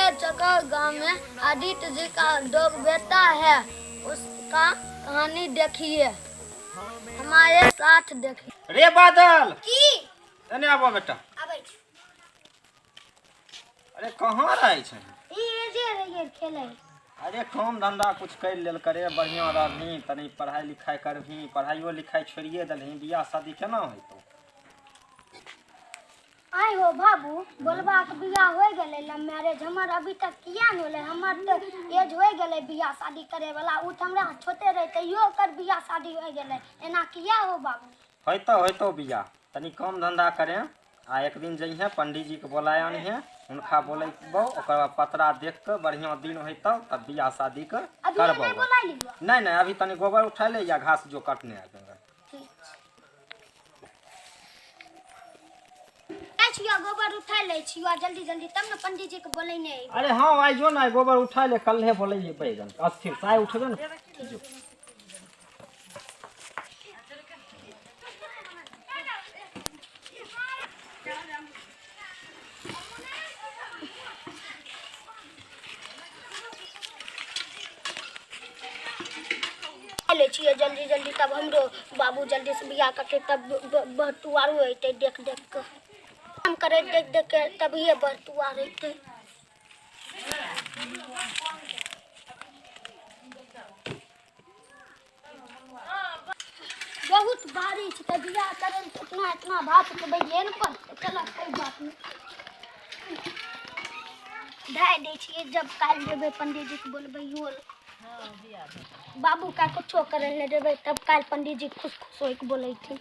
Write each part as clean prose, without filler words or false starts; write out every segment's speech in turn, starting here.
हमारे चकर गांव में आदित्य जी का दो बेटा है, उसका कहानी देखिए, हमारे साथ देखिए। रे बादल की एने आबो बेटा। आबै अरे कहाँ रहे छ? ई जे रहिए खेले। अरे काम धंधा कुछ कर लेल करे, बढ़िया रहनी, तनी पढ़ाई लिखाई करही, पढ़ाइयो लिखाई छोड़िए दलही, बियाह शादी केना होइतो? आई हो बाबू, बोलबा के बियाह हो गेले, लव मैरिज हमर अभी तक किया न होले, हमर तो एज हो गेले बियाह शादी करे वाला, उ त हमरा छोटे रहे तैयो कर बियाह शादी हो गेले, एना किया हो बाबू? होइतो बियाह, तनी काम धंधा करे, आ एक दिन जइहे पंडित जी के बोलाय आनिहे, उनका बोलेबो, ओकर बाद पतरा देख के बढ़िया दिन होइतो तब बियाह शादी के करबो। नहीं अभी तनी गोबर उठा ले या घास जो काटने आ जाएगा। छिया गोबर उठा ले छिया जल्दी जल्दी, तब न पंडित जी के बोले नहीं। अरे हाँ आइजो ना, गोबर उठा ले, कल है बोले ये बैगन अस्थिर साय उठबे ना। ले छिए जल्दी जल्दी, तब हमरो बाबू जल्दी से बियाह करते, तब बहतुआरू होते देख देख के, काम करे देख देख के, तब ये बहतुआर होते। बहुत बारिश के बियाह करे इतना भात के बैठे न पर, चला कोई बात नहीं धाय दे छिए, जब काल देबे पंडित जी के बोलबे यो बाबू का कुछो करे ले देबे, तब काल पंडित जी खुश खुश होई के बोले थे।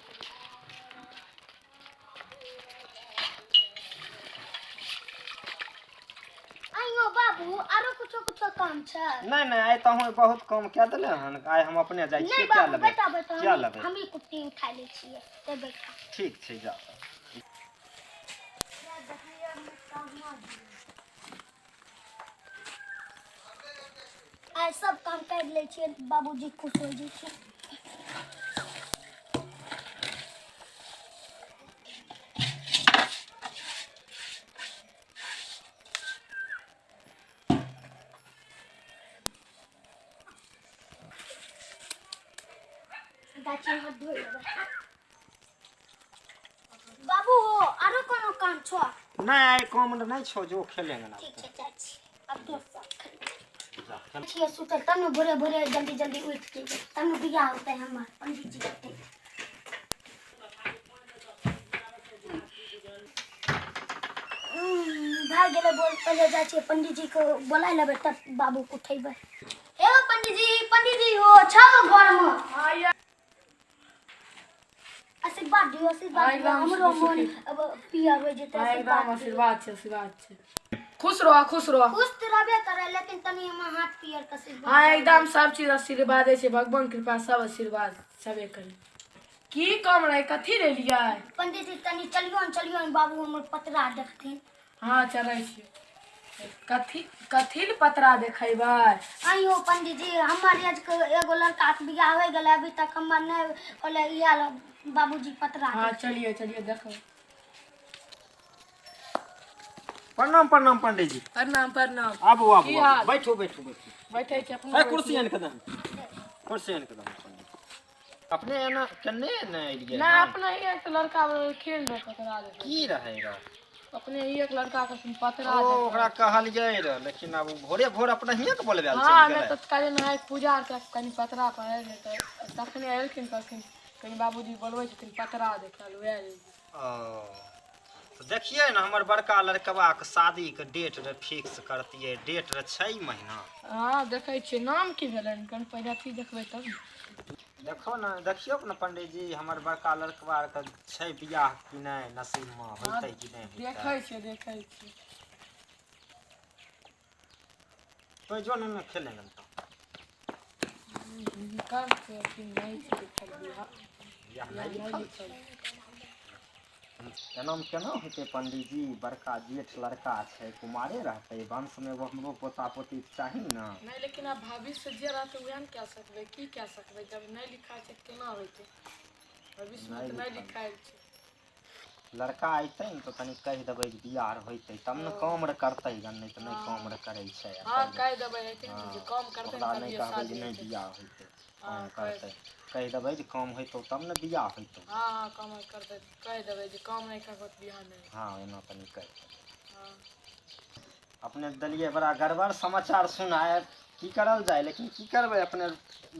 आइयो बाबू, आरो कुछो काम छ? नहीं आइ त हम बहुत काम क्या देले हन, आइ हम अपने जाय छिए, क्या लेबे? क्या लेबे? हम ही कुट्टी उठा ले छिए, ते बैठा। ठीक छै जा। आइ सब काम कर ले छिए, बाबूजी खुश हो जाइ छै। बाबू आरो कोनो काम छ? नहीं आइ काम नहीं छो, जो खेलेंगे ना। ठीक है चाची, अब दोस्त छिए सुते, तब न भोरे भोरे जल्दी जल्दी उठ के, तब न बियाह होते हमार पंडित जी के। भाग गेले, बोल पहले जा छिए पंडित जी को बोला लेबे, तब बाबू को उठेबे। हे पंडित जी हो छाओ घर में। हां आशीर्वाद दियो, आशीर्वाद हमरो मन अब पिया हो जेते। एकदम आशीर्वाद छे। खुश रहो खुश तो रहबे करे, लेकिन तनी हम हाथ पियर के आशीर्वाद। हां एकदम सब चीज आशीर्वाद है, भगवान कृपा सब आशीर्वाद सबे करे। की काम रहे, कथी ले लिया? पंडित जी तनी चलियो बाबू हमर पतरा देखथिन। हां चलै छी। कथी पतरा देखेबै? आइयो पंडित जी, हमर एज के एगो लड़का के बियाह हो गेले, अभी तक हमर नहीं होले, इया बाबूजी पतरा। हां चलिए देखो। प्रणाम पंडित जी। प्रणाम। आबू बैठो। बैठे छी अपने कुर्सी आन के दम। अपने एना कन्ने न एलिए ना, अपना एक लड़का खेल रहे पतरा दे। की रहेगा? अपने एक लड़का के पतरा दे। ओकरा कहलिए रे, लेकिन अब भोरे भोर अपना हिया के बोलबे आल। हां मैं तो काले नहाय पूजा के कनी पतरा पड़े रे, तो तखने एलखिन कहलखिन कनी बाबूजी बोलबै छथिन पतरा देखल वै। तो देखिए ना, हमर बड़का लड़कवा के शादी के डेट रे फिक्स करतिए, डेट रे 6 महीना। हां देखै छी, नाम की भेलन कन पहिले अथी देखबै तब। देखो ना, देखियो ना पंडित जी, हमर बड़का लड़कवा के छै बियाह कि नहीं, नसीब में होतै कि नहीं होतै। देखै छी। तो जो ना खेलेंगे तो कर के कि नहीं लिखल बियाह नहीं। एनाम केना होते पंडित जी, बड़का जेठ लड़का है, कुमारे रहते, वंश में वो हमरो पोता पोती चाहिए ना। नहीं लेकिन अब भविष्य जे रहते वह हम क्या सकबे, की क्या सकबे, जब नहीं लिखा है केना होते, भविष्य में तो नहीं लिखा है। लड़का अइतै ने तो तनी कह देबै जे बियाह होइतै तब ने काम रे करतै गन, नहीं तो नहीं काम रे करै छै। हां कह देबै जे काम करतै ओकरा नहीं कहबै जे नहीं बियाह होइतै, काम करतै। कह देबै जे काम होइतौ तब ने बियाह होइतौ। हां काम करतै कह देबै जे काम नहीं करबो तो बियाह नहीं। हां एना तनी कह देबै। हां अपने दलिए बड़ा गड़बड़ समाचार सुनाए, की करल जाए, लेकिन की करबै अपने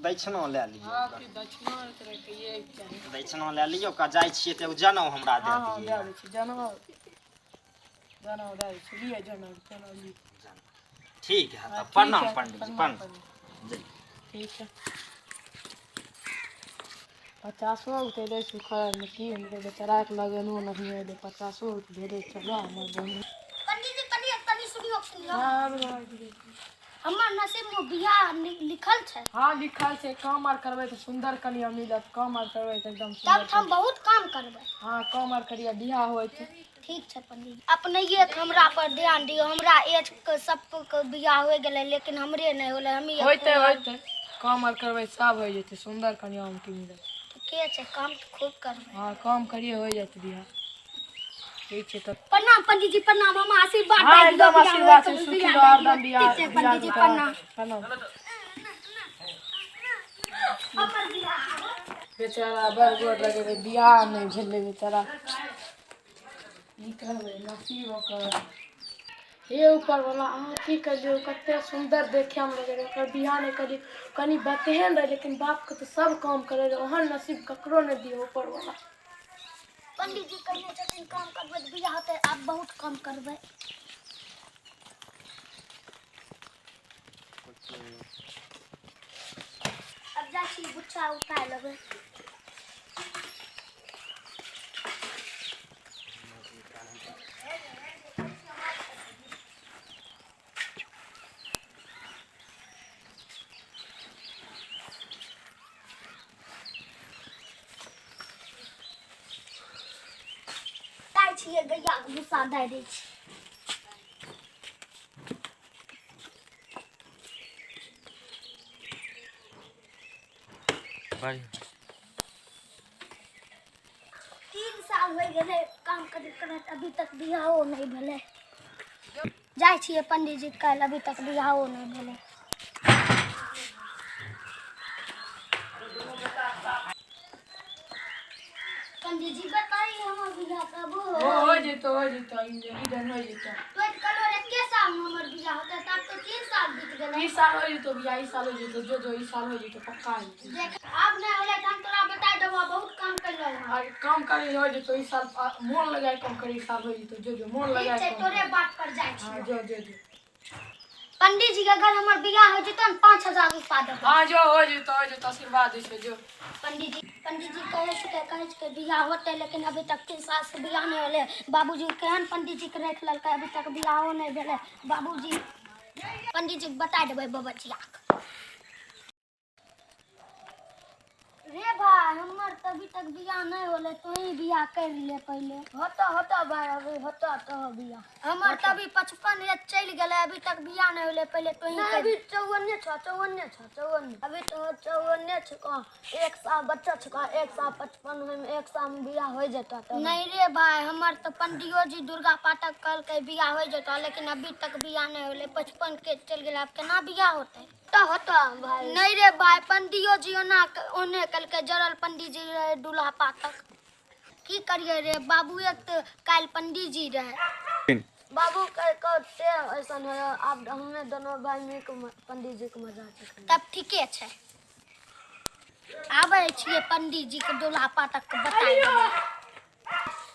दक्षिणा लए लियौ। हां की दक्षिणा तरह के ये चाहिए। दक्षिणा लए लियौ का जाइ छियै तऽ एगो जनौ हमरा दे हां दियै। दे दै छी जनौ दे दै छी लिए जनौ ली। ठीक है हाँ, तब प्रणाम ठीक है, पंडित जी, प्रणाम प्रणाम जी। ठीक है 50 उठेले सुखर में की हमके बेचारा के लगेनो नहीं है 50 भेजे चलो हमर बहन। पंडित जी तनी सुनियो हां हमर नसीब में बियाह लिखल छै। हां लिखल छै काम आर करबै तऽ सुंदर कनिया मिलत, काम आर करबै तऽ एकदम तब सुंदर। हम बहुत काम करबै। हां काम आर करिया बियाह होइत। ठीक छै पंडित जी, अपने ये हमरा पर ध्यान दियो। हमरा एज के सबके बियाह हो गेलै लेकिन हमरे नहीं होले। हम ही होइते काम आर करबै सब हो जेतै, सुंदर कनिया हमके मिलत। ठीके छै, काम तो खूब करबै। हां काम करिए हो जात बियाह। ठीक छै तब प्रणाम पंडित जी, प्रणाम। हम आशीर्वाद हां दे दियो एकदम आशीर्वाद से सुखी रहो हरदम बियाह। ठीक छै पंडित जी, प्रणाम। प्रणाम। हमर बियाह बेचारा बड़ गोर लगे बियाह नहीं भेले बेचारा की करबै नसीब ओकर। हे ऊपर वाला अहाँ की करियो कते सुंदर देखे में लगे ओकर बियाह नहीं करी कनी बतेहन रहे लेकिन बाप के तो सब काम करे रहे ओहन नसीब ककरो नहीं दियो ऊपर वाला। पंडित जी कहने छथिन काम करबै तऽ बियाह होतै, आब बहुत काम करबै। अब जा छी गुच्छा उठा लेबै। छियै गैया के भूसा दे दै छी। बढ़िया 3 साल हो गेलै काम करैत अभी तक बियाहो नहीं भेलै। जाइ छियै पंडित जी काल्हि, अभी तक बियाहो नहीं भेलै। पंडित जी बताइए हमर बियाह कब हो जेतो इधर हो जेतो। तो कल रे के साल में हमर बियाह होता, तब तो 3 साल बीत गेलै। ई साल हो जेतो बियाह, ई साल हो जेतो जो ई साल हो जेतो पक्का हो जेतो। देख अब नहीं होले त हम तोरा बता देबो, बहुत काम करलो है। और काम करी हो जेतो ई साल मोन लगाए काम करी ई साल हो जेतो जो मोन लगाए। ठीक छै तोरे बात पर जाइ छी। हां जो पंडित जी के अगर हमर बियाह हो जेतो न 5000 रुपया देबो। हां जो हो जेतो आशीर्वाद दे छै जो। पंडित जी कहे के बियाह होते लेकिन अभी तक 3 साल से बियाह नहीं होले। बाबूजी केहन पंडित जी के रख ललकै, अभी तक बियाहो नहीं भेले। बाबूजी पंडित जी बता देबै बबचिया रे भाई हमर तो अभी तक बियाह नहीं होले, तो ही बियाह कर ले पहले। होता भाई अभी होता तो बियाह हमर तो अभी 55 एज चल गेले, अभी तक बियाह नहीं होले, पहले तो ही अभी 54 अभी तो 54 छको। 1 साल बच्चा छको, 1 साल 55 में 1 साल में बियाह हो जेतो। नहीं रे भाई हमर तो पंडियो जी दुर्गा पाठक कल के बियाह हो जेतो, लेकिन अभी तक बियाह नहीं होले। 55 के चल गेले, अब केना बियाह होते? होता भाई नहीं रे भाई पंडियो जी ओने कल के जरल पंडित जी रहे दूल्हा पाठक। की करिए रे बाबू एक तो काल पंडित जी रहे। बाबू कहते ऐसा है, अब हमें दोनों भाई में पंडित जी के मजा तब ठीके छै। आबे छिए पंडित जी के दूल्हा पाठक के बताए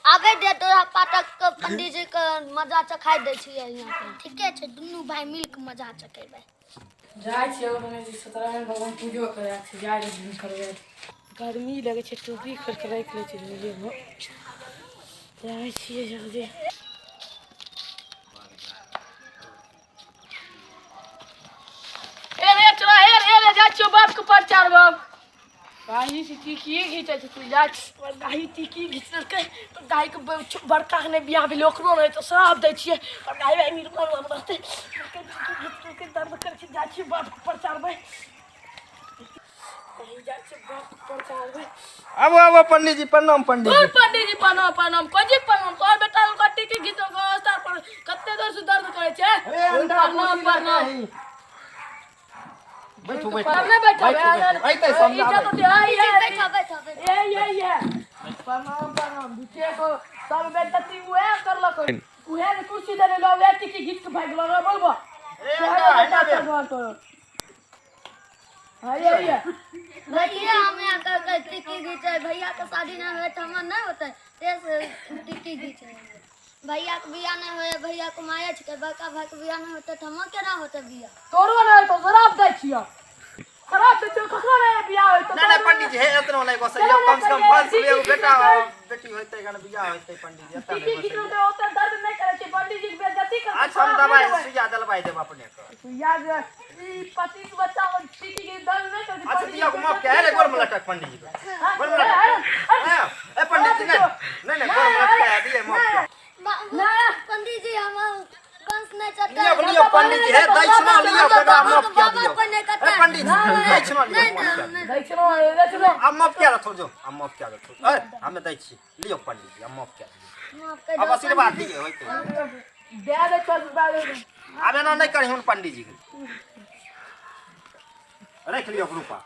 आगे दे दूल्हा पाठक के पंडित जी के मजा चखाई दे छिए यहाँ पे। ठीके छै दुनू भाई मिल के मजा चखेबै। जाय छियै ओने जे सत्यनारायण भगवान पूजो करे छै जाय दिन करबै। गर्मी लगे छै टोपी खोल के रख ले छै झोले में। जाय छियै जल्दी। ए चला ए जाय छियै बाप के प्रचार बाप। गाही से टिकी घिचे छै तू जा गाही टिकी घिचलकै तो गाही के बड़का ने बियाह भेल ओकरो नहीं तो सब दै छियै और गाही भाई मीर मन रहते के दर्द कर छै जा छियै बाप के प्रचार में। अब अब पंडित जी प्रणाम पंडित जी। पंडित जी प्रणाम प्रणाम कोजी प्रणाम तोर बेटा का टिकी गीत का स्टार पर कत्ते देर से दर्द करे छे प्रणाम प्रणाम बैठो बैठो परने बैठो ऐते समझा तो दे आई है बैठो बैठो ये प्रणाम प्रणाम दूसरे को सब बेटा ती हुए कर लो उहे ने कुर्सी दे लो वे टिकी गीत के भाग लो बोलबो ये भैया हमें आकर के टिक्की घीचे भैया के शादी ना हुए तो हमर नहीं होते ऐसे टिक्की घीचे भैया के बियाह नहीं हुए भैया को माया छके बड़का भाई के बियाह नहीं होते तो हम केना होते बियाह तोरो ना तो शराब दै छियो शराब दे छियो कखनो नहीं बियाह होय तो ना पंडित जी हे एतनो नहीं बस कम से कम 5 एगो बेटा बेटी होते गन बियाह होते पंडित जी एता टिकी गीत तो ओते दर्द नहीं करे छी पंडित जी बेइज्जती कर अच्छा हम दवाई सुइया दलवाई देब अपने को याद ई 25 बच्चा और टिकी के दर्द नहीं करे अच्छा दिया को माफ क्या है रे गोर में लटक पंडित जी गोर में लटक ए पंडित जी नहीं नहीं गोर में लटक दिए माफ ना पंडित जी हम कंस नहीं चढ़ते लियो पंडित जी है दक्षिणा लियो बेटा माफ क्या दियो ए पंडित जी दक्षिणा लियो देखो अब माफ क्या रखो जो अब माफ क्या रखो ए हमें दै छी लियो पंडित जी अब माफ क्या माफ कर अब आशीर्वाद दिए होते दे दे चल बारे अब एना नहीं करी हम पंडित जी के रख लियो रूपा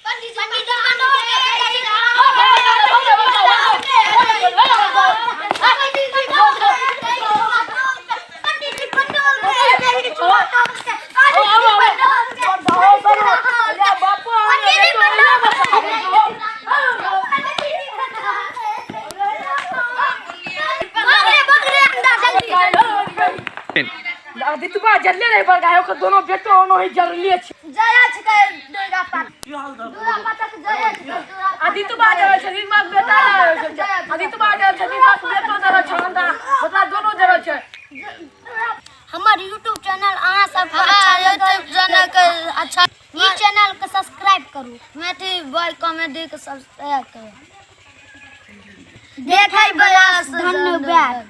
पंडित जी आदित्य जल्दी नहीं पर गायो के दोनों बेटो ओनो ही जरूरी छै जया छके दुर्गा पाठ दुर्गा पाठ के जया छके आदित्य बाजे शरीर में बेटा आदित्य बाजे शरीर में बेटा जरा छंदा मतलब दोनों जरा छै हमार YouTube चैनल अहाँ सब अच्छा YouTube चैनल के अच्छा ई चैनल के सब्सक्राइब करू मैथिली बॉय कॉमेडी के सब्सक्राइब करू देखै बला धन्यवाद।